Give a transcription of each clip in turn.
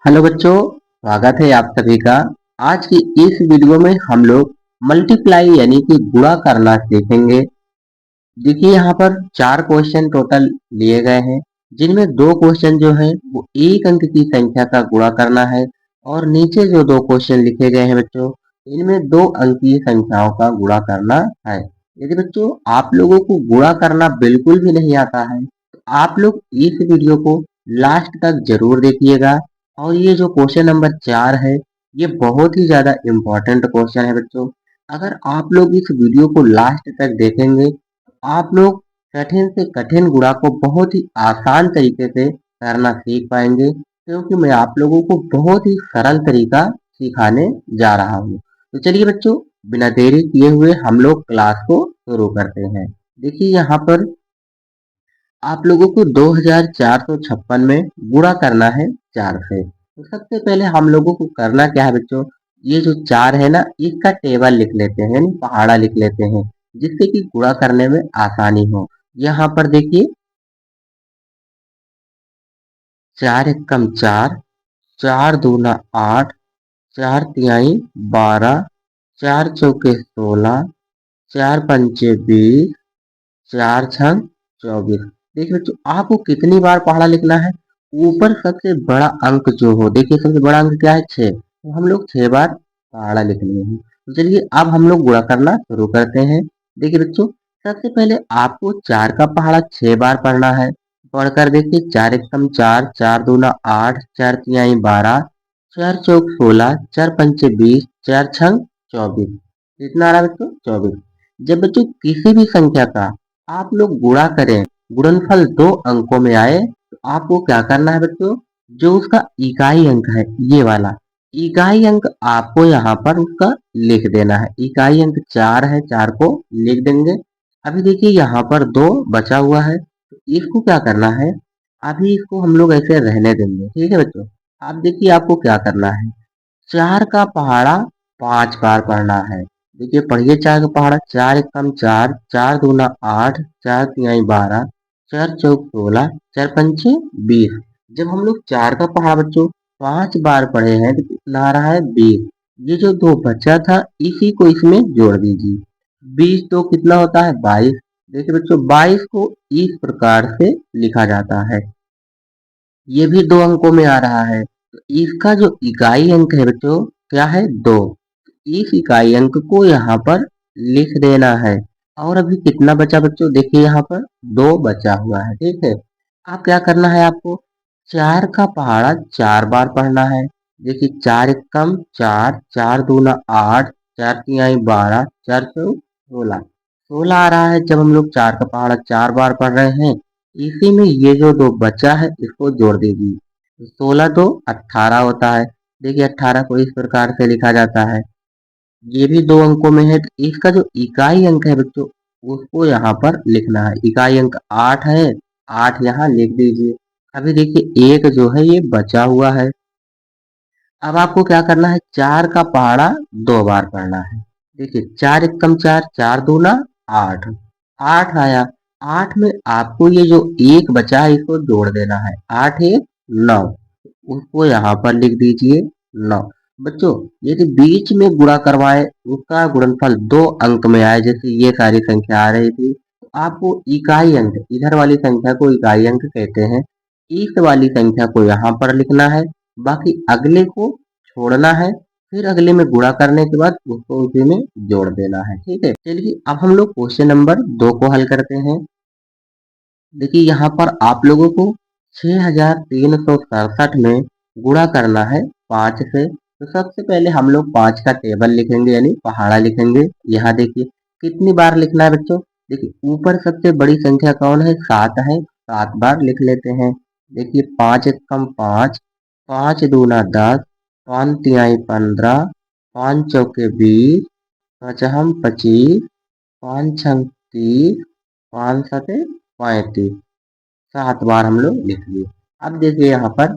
Hello बच्चों, स्वागत है आप सभी का। आज की इस वीडियो में हम लोग मल्टीप्लाई यानी कि गुणा करना सीखेंगे। देखिए यहाँ पर 4 क्वेश्चन टोटल लिए गए हैं, जिनमें 2 क्वेश्चन जो है वो एक अंक की संख्या का गुणा करना है और नीचे जो 2 क्वेश्चन लिखे गए हैं बच्चों, इनमें 2 अंकीय संख्याओं का गुणा करना है। यदि बच्चों आप लोगों को गुणा करना बिल्कुल भी नहीं आता है, तो आप लोग इस वीडियो को लास्ट तक जरूर देखिएगा। और ये जो क्वेश्चन नंबर 4 है, ये बहुत ही ज्यादा इम्पोर्टेंट क्वेश्चन है बच्चों। अगर आप लोग इस वीडियो को लास्ट तक देखेंगे, आप लोग कठिन से कठिन गुणा को बहुत ही आसान तरीके से करना सीख पाएंगे, क्योंकि मैं आप लोगों को बहुत ही सरल तरीका सिखाने जा रहा हूँ। तो चलिए बच्चों, बिना देरी किए हुए हम लोग क्लास को शुरू करते हैं। देखिए यहाँ पर आप लोगों को 2456 में गुणा करना है 4 से। तो सबसे पहले हम लोगों को करना क्या है बच्चों, ये जो 4 है ना, इसका टेबल लिख लेते हैं, यानी पहाड़ा लिख लेते हैं, जिससे कि गुणा करने में आसानी हो। यहाँ पर देखिए 4 एकम 4, 4 दूना 8, 4 तिहाई 12, 4 चौके 16, 4 पंचे 20, 4 छंग 24। देखिए बच्चों आपको कितनी बार पहाड़ा लिखना है, ऊपर सबसे बड़ा अंक जो हो, देखिए सबसे बड़ा अंक क्या है 6, तो हम लोग 6 बार पहाड़ा लिख लिए हैं। तो चलिए अब हम लोग गुणा करना शुरू करते हैं। देखिए बच्चों सबसे पहले आपको 4 का पहाड़ा 6 बार पढ़ना है। पढ़कर देखिए 4 एकम 4, 4 दूना 8, 4 तिहाई 12, 4 चौक 16, 4 पंचे 20, 4 छंग 24। कितना आ रहा है बच्चों 24। जब बच्चों किसी भी संख्या का आप लोग गुणा करें, गुणनफल 2 अंकों में आए, तो आपको क्या करना है बच्चों, जो उसका इकाई अंक है ये वाला इकाई अंक आपको यहाँ पर उसका लिख देना है। इकाई अंक 4 है, 4 को लिख देंगे। अभी देखिए यहाँ पर 2 बचा हुआ है, तो इसको क्या करना है, अभी इसको हम लोग ऐसे रहने देंगे, ठीक है बच्चों। अब देखिए आपको क्या करना है, 4 का पहाड़ा 5 बार पढ़ना है। देखिए पढ़िए 4 का पहाड़ा, 4 एकम 4, 4 दूना 8, 4 तिहाई 12, 4 चौक 16, 4 पंचे 20। जब हम लोग 4 का पहाड़ा बच्चों 5 बार पढ़े हैं, तो कितना आ रहा है 20। ये जो 2 बचा था इसी को इसमें जोड़ दीजिए। 20 तो कितना होता है 22। देखिए बच्चों 22 को इस प्रकार से लिखा जाता है, ये भी 2 अंकों में आ रहा है। तो इसका जो इकाई अंक है बच्चों क्या है 2। इस इकाई अंक को यहाँ पर लिख देना है। और अभी कितना बचा बच्चों, देखिए यहाँ पर 2 बचा हुआ है, ठीक है। अब क्या करना है आपको, 4 का पहाड़ा 4 बार पढ़ना है। देखिए 4 एकम 4, 4 दूना 8, 4 तिहाई 12, 4 चौक 16, 16 आ रहा है। जब हम लोग 4 का पहाड़ा 4 बार पढ़ रहे हैं, इसी में ये जो 2 बचा है इसको जोड़ दीजिए। तो 16 दो 18 होता है। देखिए 18 को इस प्रकार से लिखा जाता है, ये भी 2 अंकों में है। तो इसका जो इकाई अंक है बच्चों, उसको यहाँ पर लिखना है। इकाई अंक 8 है, 8 यहाँ लिख दीजिए। अभी देखिए एक जो है ये बचा हुआ है। अब आपको क्या करना है, 4 का पहाड़ा 2 बार पढ़ना है। देखिए 4 एकम 4, 4 दूना 8, 8 आया। 8 में आपको ये जो एक बचा है इसको जोड़ देना है, 8 एक 9, उसको यहाँ पर लिख दीजिए 9। बच्चों यदि बीच में गुणा करवाए, उसका गुणनफल 2 अंक में आए, जैसे ये सारी संख्या आ रही थी, तो आपको इकाई अंक, इधर वाली संख्या को इकाई अंक कहते हैं, इस वाली संख्या को यहाँ पर लिखना है, बाकी अगले को छोड़ना है। फिर अगले में गुणा करने के बाद उसको उसी में जोड़ देना है, ठीक है। चलिए अब हम लोग क्वेश्चन नंबर 2 को हल करते हैं। देखिए यहाँ पर आप लोगों को 6367 में गुणा करना है 5 से। तो सबसे पहले हम लोग 5 का टेबल लिखेंगे, यानी पहाड़ा लिखेंगे। यहाँ देखिए कितनी बार लिखना है बच्चों, देखिए ऊपर सबसे बड़ी संख्या कौन है 7 है, 7 बार लिख लेते हैं। देखिए 5 एकम 5, 5 दूना 10, 5 तिहाई 15, 5 चौके 20, 5 हम 25, 5 छंग 30, 5 सते 35। 7 बार हम लोग लिख लिए। अब देखिए यहाँ पर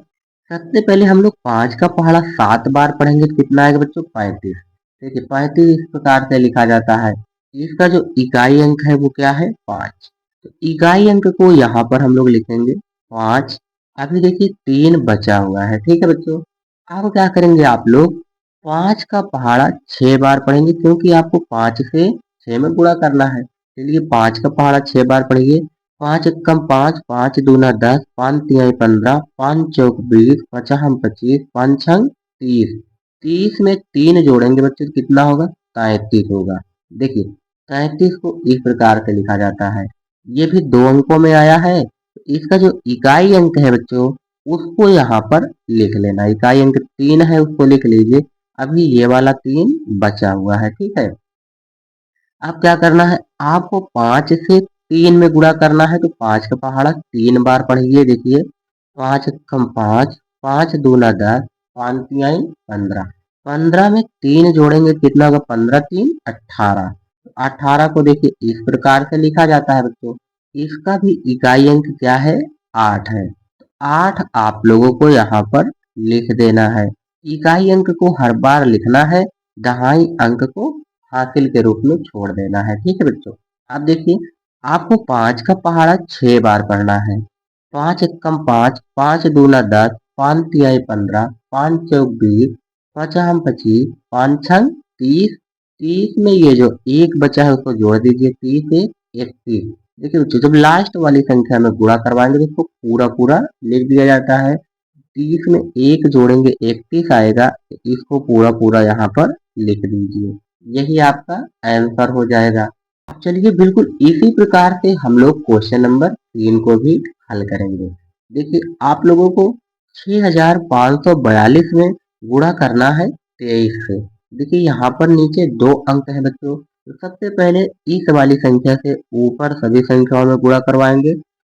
सबसे पहले हम लोग 5 का पहाड़ा 7 बार पढ़ेंगे, तो कितना आएगा बच्चों 35। देखिए 35 इस प्रकार से लिखा जाता है। इसका जो इकाई अंक है वो क्या है 5। तो इकाई अंक को यहाँ पर हम लोग लिखेंगे 5। अभी देखिए 3 बचा हुआ है, ठीक है बच्चों। अब क्या करेंगे आप लोग, 5 का पहाड़ा 6 बार पढ़ेंगे क्योंकि आपको 5 से 6 में गुणा करना है। चलिए 5 का पहाड़ा 6 बार पढ़िए। 5 एकम 5, 5 दूना 10, 5 तिहाई 15, 5 चौक 20, 5 हम 25, 5 छंग 30। 30 में 3 जोड़ेंगे बच्चे तो कितना होगा? 33 होगा। देखिए 33 को इस प्रकार से लिखा जाता है। ये भी 2 अंकों में आया है। तो इसका जो इकाई अंक है बच्चों, उसको यहाँ पर लिख लेना। इकाई अंक 3 है, उसको लिख लीजिए। अभी ये वाला 3 बचा हुआ है, ठीक है। अब क्या करना है, आपको 5 से 3 में गुणा करना है तो 5 का पहाड़ा 3 बार पढ़िए। देखिए 5 कम 5, 5 दूना 10, 5 तिहाई 15। 15 में 3 जोड़ेंगे कितना होगा? 15 3 18। 18 को देखिए इस प्रकार से लिखा जाता है बच्चों। इसका भी इकाई अंक क्या है? 8 है। 8 आप लोगों को यहाँ पर लिख देना है। इकाई अंक को हर बार लिखना है, दहाई अंक को हासिल के रूप में छोड़ देना है, ठीक है बच्चों। अब देखिए आपको 5 का पहाड़ा 6 बार पढ़ना है। 5 एकम 5, 5 दूना 10, 5 तिहाई 15, 5 चौक 20, 5 हम 25, 5 छंग 30। 30 में ये जो एक बचा है उसको जोड़ दीजिए। 30 एक 31। देखिए बच्चों जब लास्ट वाली संख्या में गुणा करवाएंगे तो इसको पूरा पूरा लिख दिया जाता है। 30 में एक जोड़ेंगे 31 आएगा, तो इसको पूरा पूरा यहाँ पर लिख दीजिए। यही आपका आंसर हो जाएगा। अब चलिए बिल्कुल इसी प्रकार से हम लोग क्वेश्चन नंबर 3 को भी हल करेंगे। देखिए आप लोगों को 6542 में गुणा करना है 23 से। देखिए यहाँ पर नीचे 2 अंक है बच्चों, तो सबसे पहले इस वाली संख्या से ऊपर सभी संख्याओं में गुणा करवाएंगे,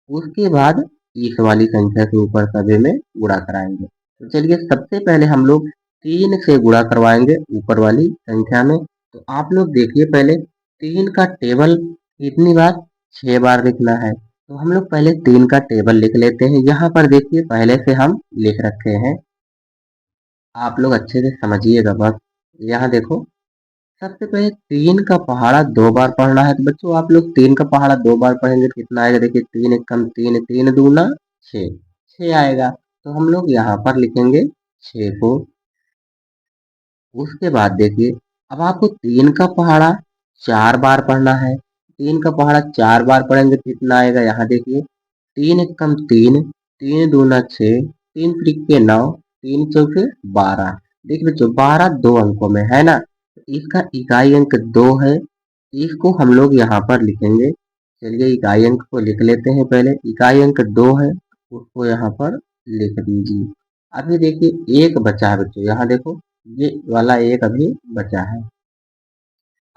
उसके बाद इस वाली संख्या से ऊपर सभी में गुणा कराएंगे। तो चलिए सबसे पहले हम लोग 3 से गुणा करवाएंगे ऊपर वाली संख्या में। तो आप लोग देखिए पहले 3 का टेबल कितनी बार? 6 बार लिखना है। तो हम लोग पहले 3 का टेबल लिख लेते हैं। यहाँ पर देखिए पहले से हम लिख रखे हैं, आप लोग अच्छे से समझिएगा बस। यहाँ देखो सबसे पहले 3 का पहाड़ा 2 बार पढ़ना है। तो बच्चों आप लोग 3 का पहाड़ा 2 बार पढ़ेंगे तो कितना आएगा? देखिए 3 एकम 3, 3 दूना 6, 6 आएगा। तो हम लोग यहाँ पर लिखेंगे 6 को। उसके बाद देखिए अब आपको 3 का पहाड़ा 4 बार पढ़ना है। 3 का पहाड़ा 4 बार पढ़ेंगे तो कितना आएगा? यहाँ देखिए 3 एकम 3, 3 दूना 6, 3 त्रिके 9, 3 चौके 12। देखिए बच्चों 12 2 अंकों में है ना, तो इसका इकाई अंक 2 है। इसको हम लोग यहाँ पर लिखेंगे। चलिए इकाई अंक को लिख लेते हैं पहले। इकाई अंक 2 है, उसको यहाँ पर लिख दीजिए। अभी देखिए एक बचा है बच्चों, यहाँ देखो ये वाला एक अभी बचा है।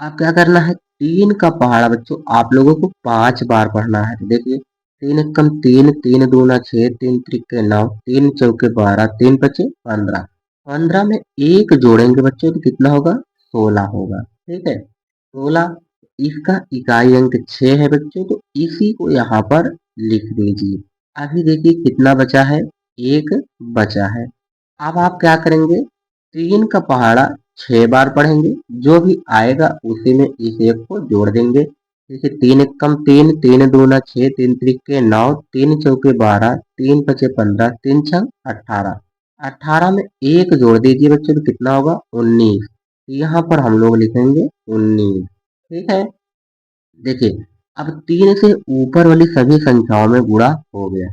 अब क्या करना है, 3 का पहाड़ा बच्चों आप लोगों को 5 बार पढ़ना है। तो देखिए 3 एकम 3, 3 दूना 6, 3 त्रिके 9, 3 चौके 12, 3 पचे 15। 15 में एक जोड़ेंगे बच्चों तो कितना होगा? 16 होगा, ठीक है। 16, इसका इकाई अंक 6 है बच्चों, तो इसी को यहाँ पर लिख दीजिए। अभी देखिए कितना बचा है? एक बचा है। अब आप क्या करेंगे, 3 का पहाड़ा 6 बार पढ़ेंगे, जो भी आएगा उसी में इस एक को जोड़ देंगे। जैसे 3 एकम 3, 3 दूना 6, 3 त्रिके 9, 3 चौके 12, 3 पचे 15, 3 छंग 18। 18 में एक जोड़ दीजिए बच्चों तो कितना होगा? 19। यहाँ पर हम लोग लिखेंगे 19, ठीक है। देखिए अब 3 से ऊपर वाली सभी संख्याओं में गुणा हो गया।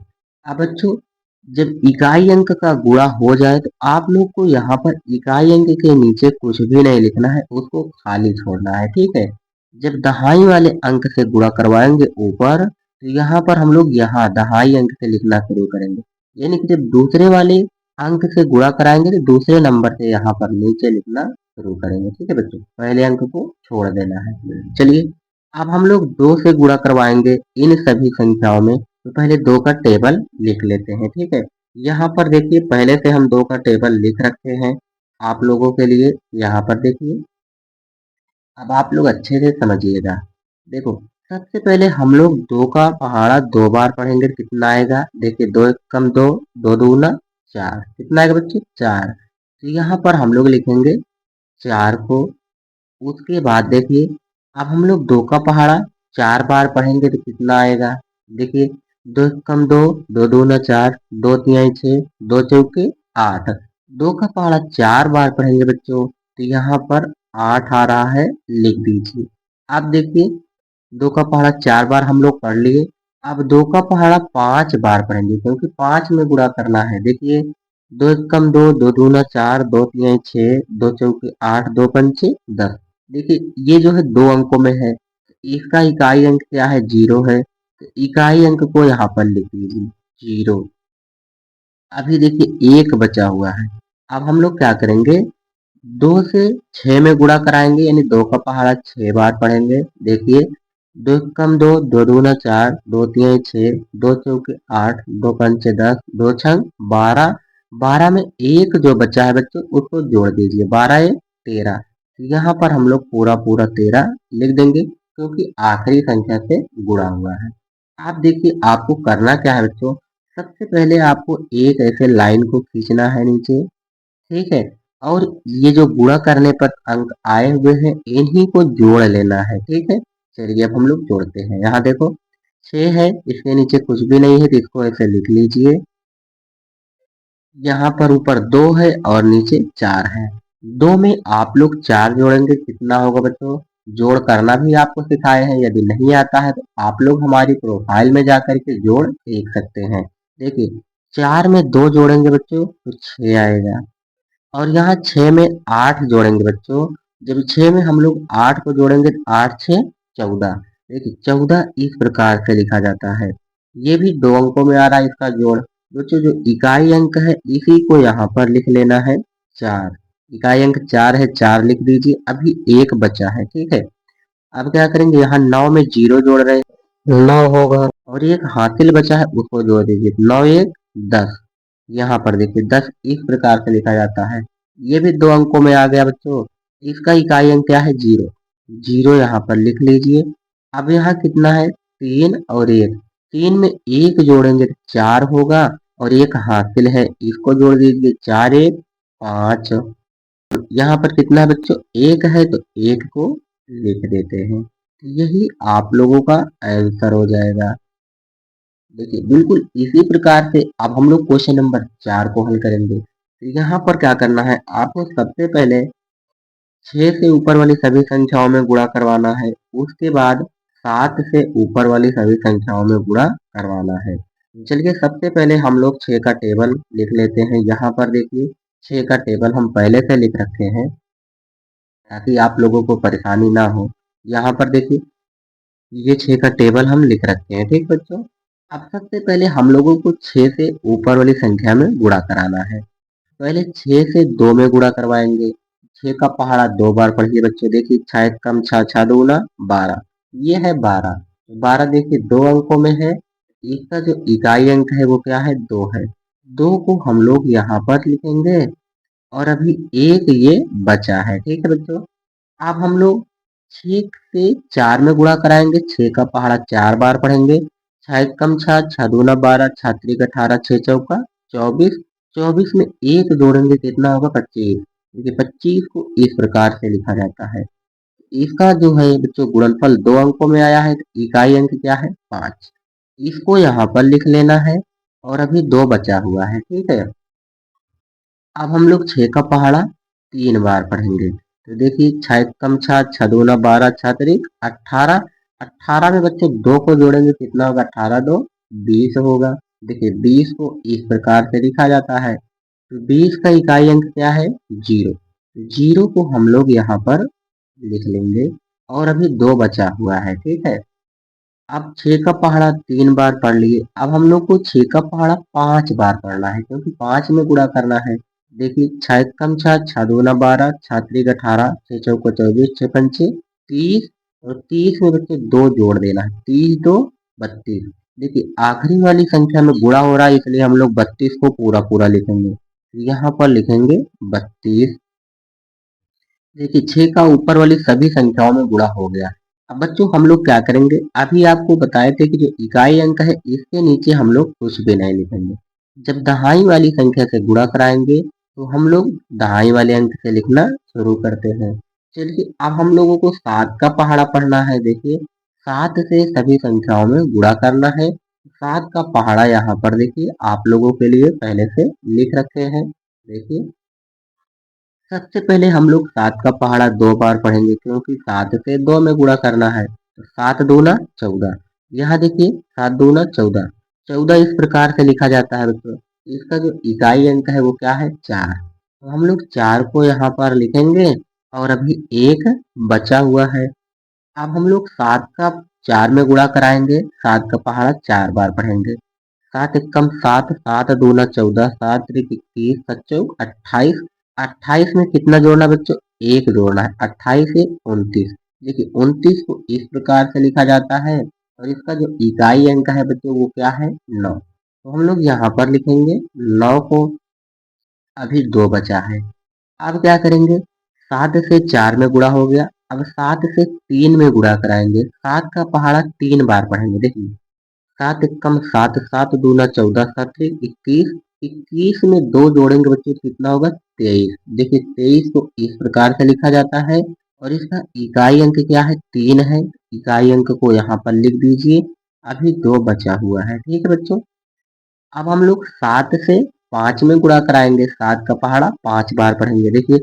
अब बच्चों जब इकाई अंक का गुणा हो जाए तो आप लोग को यहाँ पर इकाई अंक के नीचे कुछ भी नहीं लिखना है, उसको खाली छोड़ना है, ठीक है। जब दहाई वाले अंक से गुणा करवाएंगे ऊपर, तो यहाँ पर हम लोग यहाँ दहाई अंक से लिखना शुरू करेंगे। यानी कि जब दूसरे वाले अंक से गुणा कराएंगे तो दूसरे नंबर से यहाँ पर नीचे लिखना शुरू करेंगे, ठीक है बच्चों। पहले अंक को छोड़ देना है। चलिए अब हम लोग 2 से गुणा करवाएंगे इन सभी संख्याओं में। तो पहले 2 का टेबल लिख लेते हैं, ठीक है। यहाँ पर देखिए पहले से हम 2 का टेबल लिख रखे हैं आप लोगों के लिए। यहाँ पर देखिए अब आप लोग अच्छे से समझिएगा। देखो सबसे पहले हम लोग 2 का पहाड़ा 2 बार पढ़ेंगे तो कितना आएगा? देखिए 2 एकम 2, 2 दूना 4, कितना आएगा बच्चे? 4। तो यहाँ पर हम लोग लिखेंगे 4 को। उसके बाद देखिए अब हम लोग 2 का पहाड़ा 4 बार पढ़ेंगे तो कितना आएगा? देखिए 2 कम 2, 2 दूना 4, 2 तिहाई 6, 2 चौके 8। 2 का पहाड़ा 4 बार पढ़ेंगे बच्चों, तो यहाँ पर 8 आ रहा है, लिख दीजिए। अब देखिए 2 का पहाड़ा 4 बार हम लोग पढ़ लिए। अब 2 का पहाड़ा 5 बार पढ़ेंगे क्योंकि 5 में गुणा करना है। देखिए 2 एकम 2, 2 दूना 4, 2 तिहाई 6, 2 चौके 8, 2 पंचे 10। देखिए ये जो है 2 अंकों में है, इसका इकाई अंक क्या है? 0 है, तो इकाई अंक को यहाँ पर लिख लीजिए 0। अभी देखिए 1 बचा हुआ है। अब हम लोग क्या करेंगे? 2 से 6 में गुणा कराएंगे, यानी 2 का पहाड़ा 6 बार पढ़ेंगे। देखिए 2 एकम 2, 2 दूना 4, 2 तिहाई 6, 2 चौके 8, 2 पंचे 10, 2 छंग 12। 12 में एक जो बचा है बच्चों उसको जोड़ दीजिए, 12 एक 13। यहाँ पर हम लोग पूरा पूरा 13 लिख देंगे क्योंकि आखिरी संख्या से गुणा हुआ है। आप देखिए आपको करना क्या है बच्चों? सबसे पहले आपको एक ऐसे लाइन को खींचना है नीचे, ठीक है? और ये जो गुणा करने पर अंक आए हुए हैं इन्हीं को जोड़ लेना है, ठीक है? चलिए अब हम लोग जोड़ते हैं। यहाँ देखो 6 है, इसके नीचे कुछ भी नहीं है तो इसको ऐसे लिख लीजिए। यहाँ पर ऊपर 2 है और नीचे 4 है। 2 में आप लोग 4 जोड़ेंगे, कितना होगा बच्चों? जोड़ करना भी आपको सिखाए हैं, यदि नहीं आता है तो आप लोग हमारी प्रोफाइल में जाकर के जोड़ देख सकते हैं। देखिए 4 में 2 जोड़ेंगे बच्चों तो 6 आएगा, और यहाँ 6 में 8 जोड़ेंगे बच्चों। जब 6 में हम लोग 8 को जोड़ेंगे तो 8 6 14। देखिए 14 इस प्रकार से लिखा जाता है। ये भी 2 अंकों में आ रहा है इसका जोड़। बच्चों जो इकाई अंक है इसी को यहाँ पर लिख लेना है 4। इकाई अंक 4 है, 4 लिख दीजिए। अभी 1 बचा है, ठीक है? अब क्या करेंगे? यहाँ 9 में 0 जोड़ रहे हैं, 9 होगा, और एक हासिल बचा है उसको जोड़ दीजिए, 9 1 10। यहाँ पर देखिए 10 इस प्रकार से लिखा जाता है। ये भी 2 अंकों में आ गया बच्चों। इसका इकाई अंक क्या है? 0। 0 यहाँ पर लिख लीजिए। अब यहाँ कितना है? 3 और 1। 3 में 1 जोड़ेंगे तो 4 होगा, और एक हासिल है इसको जोड़ दीजिए, 4 1 5। यहाँ पर कितना है बच्चों? 1 है तो 1 को लिख देते हैं। यही आप लोगों का आंसर हो जाएगा। देखिए बिल्कुल इसी प्रकार से अब हम लोग क्वेश्चन नंबर 4 को हल करेंगे। तो यहाँ पर क्या करना है? आपको सबसे पहले 6 से ऊपर वाली सभी संख्याओं में गुणा करवाना है, उसके बाद 7 से ऊपर वाली सभी संख्याओं में गुणा करवाना है। चलिए सबसे पहले हम लोग 6 का टेबल लिख लेते हैं। यहाँ पर देखिए 6 का टेबल हम पहले से लिख रखे हैं ताकि आप लोगों को परेशानी ना हो। यहाँ पर देखिए ये 6 का टेबल हम लिख रखे हैं, ठीक बच्चों? अब सबसे पहले हम लोगों को 6 से ऊपर वाली संख्या में गुणा कराना है। पहले 6 से 2 में गुणा करवाएंगे। 6 का पहाड़ा 2 बार पढ़िए बच्चों। देखिए 6 कम 6, 6 दूना 12। ये है 12। 12 देखिए 2 अंकों में है। इसका जो इकाई अंक है वो क्या है? 2 है। 2 को हम लोग यहाँ पर लिखेंगे, और अभी एक ये बचा है, ठीक है बच्चों? अब हम लोग 6 से 4 में गुणा कराएंगे। 6 का पहाड़ा 4 बार पढ़ेंगे। 6 कम 6, 6 दूना 12, 6 त्रिक 18, 6 चौका 24। 24 में 1 जोड़ेंगे कितना होगा? 25। देखिए 25 को इस प्रकार से लिखा जाता है। इसका जो है बच्चों गुणनफल 2 अंकों में आया है, तो इकाई अंक क्या है? 5। इसको यहाँ पर लिख लेना है, और अभी 2 बचा हुआ है, ठीक है? अब हम लोग 6 का पहाड़ा 3 बार पढ़ेंगे। तो देखिए 6 कम 6, 6 दूना 12, 6 तिरिक 18। 18 में बच्चे 2 को जोड़ेंगे कितना होगा? 18 2 20 होगा। देखिए 20 को इस प्रकार से लिखा जाता है। तो 20 का इकाई अंक क्या है? 0। 0 को हम लोग यहाँ पर लिख लेंगे, और अभी 2 बचा हुआ है, ठीक है? अब 6 का पहाड़ा 3 बार पढ़ लिए। अब हम लोग को 6 का पहाड़ा 5 बार पढ़ना है क्योंकि 5 में गुणा करना है। देखिए 6 कम 6, 6 दूना 12, 6 त्रिक 18, 6 चौको 24, 6 पंचे 30, और 30 में बच्चे 2 जोड़ देना है, 30 2 32। देखिए आखिरी वाली संख्या में गुणा हो रहा है इसलिए हम लोग 32 को पूरा पूरा लिखेंगे। यहाँ पर लिखेंगे 32। देखिए 6 का ऊपर वाली सभी संख्याओं में गुणा हो गया। अब बच्चों हम लोग क्या करेंगे? अभी आपको बताए थे कि जो इकाई अंक है इसके नीचे हम लोग कुछ भी नहीं लिखेंगे। जब दहाई वाली संख्या से गुणा कराएंगे तो हम लोग दहाई वाले अंक से लिखना शुरू करते हैं। चलिए अब हम लोगों को 7 का पहाड़ा पढ़ना है। देखिए 7 से सभी संख्याओं में गुणा करना है। 7 का पहाड़ा यहाँ पर देखिए आप लोगों के लिए पहले से लिख रखे हैं। देखिए सबसे पहले हम लोग 7 का पहाड़ा 2 बार पढ़ेंगे क्योंकि 7 से 2 में गुणा करना है। तो 7 दूना 14। यहाँ देखिए 7 दूना 14। 14 इस प्रकार से लिखा जाता है बच्चों। इसका जो इकाई अंक है वो क्या है? 4। तो हम लोग 4 को यहाँ पर लिखेंगे और अभी 1 बचा हुआ है। अब हम लोग 7 का 4 में गुणा कराएंगे, 7 का पहाड़ा 4 बार पढ़ेंगे। 7 एकम 7, 7 दूना 14, 7 त्रिक 21, 7 चौक 28। 28 में कितना जोड़ना बच्चों? 1 जोड़ना है। 28 से 29। देखिए 29 को इस प्रकार से लिखा जाता है और इसका जो इकाई अंक है बच्चों वो क्या है? 9। तो हम लोग यहाँ पर लिखेंगे 9 को, अभी 2 बचा है। अब क्या करेंगे? 7 से 4 में गुणा हो गया। अब 7 से 3 में गुणा कराएंगे। 7 का पहाड़ा 3 बार पढ़ेंगे। देखिए 7 एकम 7, 7 दूना 14, 7 त्रिक 21। 21 में 2 जोड़ेंगे बच्चों तो कितना होगा? 23। देखिए 23 को इस प्रकार से लिखा जाता है और इसका इकाई अंक क्या है? 3 है। इकाई अंक को यहाँ पर लिख दीजिए। अभी 2 बचा हुआ है। ठीक है बच्चों। अब हम लोग 7 से 5 में गुणा कराएंगे। 7 का पहाड़ा 5 बार पढ़ेंगे। देखिए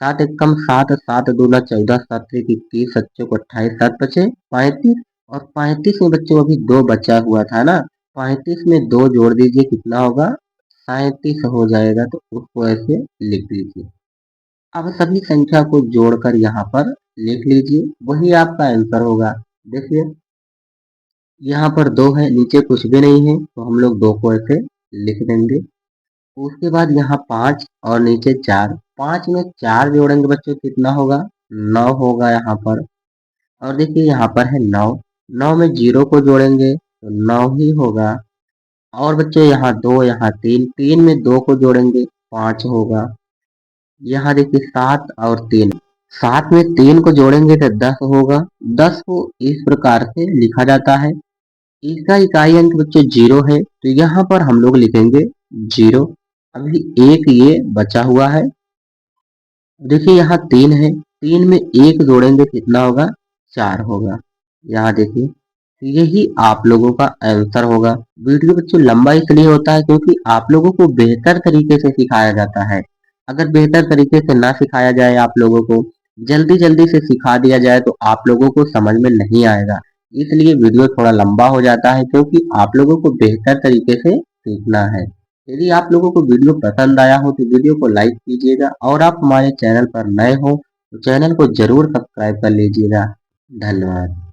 7 एकम 7, 7 दूना 14, 7 त्रिक 21, 7 चौक 28, 7 पचे 35। और 35 में बच्चों अभी 2 बचा हुआ था ना, 35 में 2 जोड़ दीजिए कितना होगा? 37 हो जाएगा। तो उसको ऐसे लिख दीजिए। अब सभी संख्या को जोड़कर यहाँ पर लिख लीजिए, वही आपका आंसर होगा। देखिए यहाँ पर 2 है, नीचे कुछ भी नहीं है तो हम लोग 2 को ऐसे लिख देंगे। उसके बाद यहाँ 5 और नीचे 4। 5 में 4 जोड़ेंगे बच्चों कितना होगा? 9 होगा यहाँ पर। और देखिए यहाँ पर है 9। 9 में 0 को जोड़ेंगे तो 9 ही होगा। और बच्चों यहाँ 2, यहाँ 3। 3 में 2 को जोड़ेंगे 5 होगा। यहाँ देखिए 7 और 3। 7 में 3 को जोड़ेंगे तो 10 होगा। 10 को इस प्रकार से लिखा जाता है। इसका इकाई अंक बच्चों 0 है तो यहाँ पर हम लोग लिखेंगे 0। अभी एक ये बचा हुआ है। देखिए यहाँ 3 है। 3 में 1 जोड़ेंगे कितना होगा? 4 होगा। यहाँ देखिए तो यही आप लोगों का आंसर होगा। वीडियो बच्चों लंबा इसलिए होता है क्योंकि आप लोगों को बेहतर तरीके से सिखाया जाता है। अगर बेहतर तरीके से ना सिखाया जाए, आप लोगों को जल्दी जल्दी से सिखा दिया जाए तो आप लोगों को समझ में नहीं आएगा। इसलिए वीडियो थोड़ा लंबा हो जाता है क्योंकि आप लोगों को बेहतर तरीके से सीखना है। यदि आप लोगों को वीडियो पसंद आया हो तो वीडियो को लाइक कीजिएगा और आप हमारे चैनल पर नए हो तो चैनल को जरूर सब्सक्राइब कर लीजिएगा। धन्यवाद।